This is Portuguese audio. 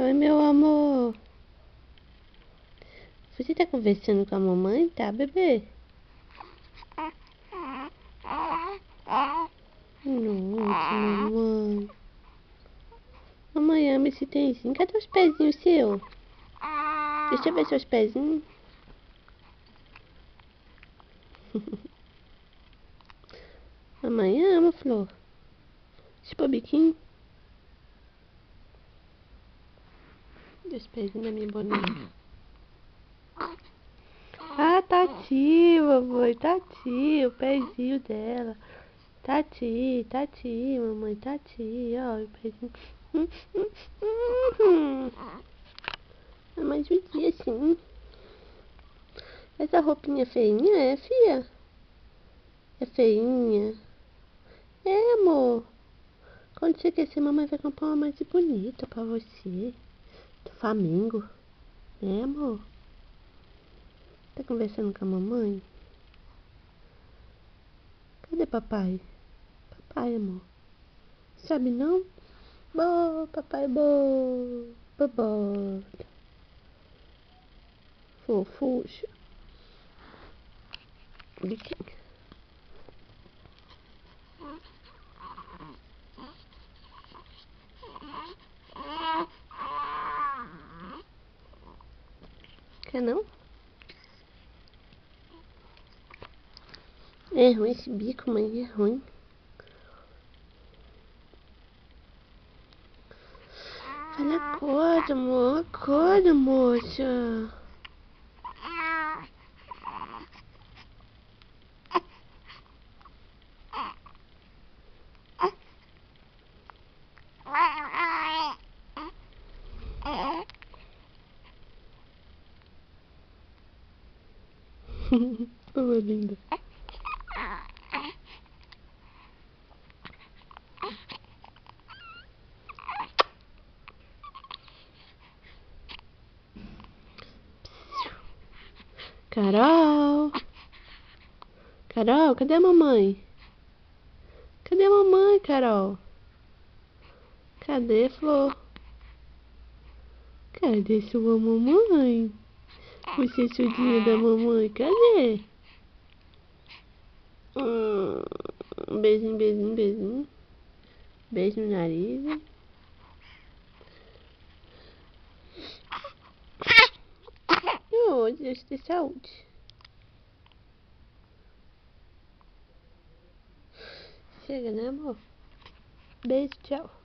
Oi, meu amor. Você tá conversando com a mamãe, tá, bebê? Nossa, mamãe. Mamãe ama esse trenzinho. Cadê os pezinhos seus? Deixa eu ver seus pezinhos. Mamãe ama, Flor. Chupa o biquinho. Os pezinhos da minha boneca. Ah, tá aqui, mamãe. Tá aqui o pezinho dela. Tá aqui, mamãe. Tá aqui, ó. O pezinho. É mais judia assim. Essa roupinha feinha é, fia? É feinha? É, amor. Quando você crescer, mamãe vai comprar uma mais bonita pra você. Do Flamengo. É, amor? Tá conversando com a mamãe? Cadê papai? Papai, amor. Sabe não? Bom, papai, bom. Bobó. Fofuxo. Biquinho. Quer não? É ruim esse bico, mãe. É ruim. Fala, acorda, amor. Acorda, moça. Ô, linda. Carol. Carol, cadê a mamãe? Cadê a mamãe, Carol? Cadê, Flor? Cadê sua mamãe? Você sudinha da mamãe, cadê? Beijinho, beijinho, beijinho. Beijo no nariz. Oh, Deus te dê saúde. Chega, né, amor? Beijo, tchau.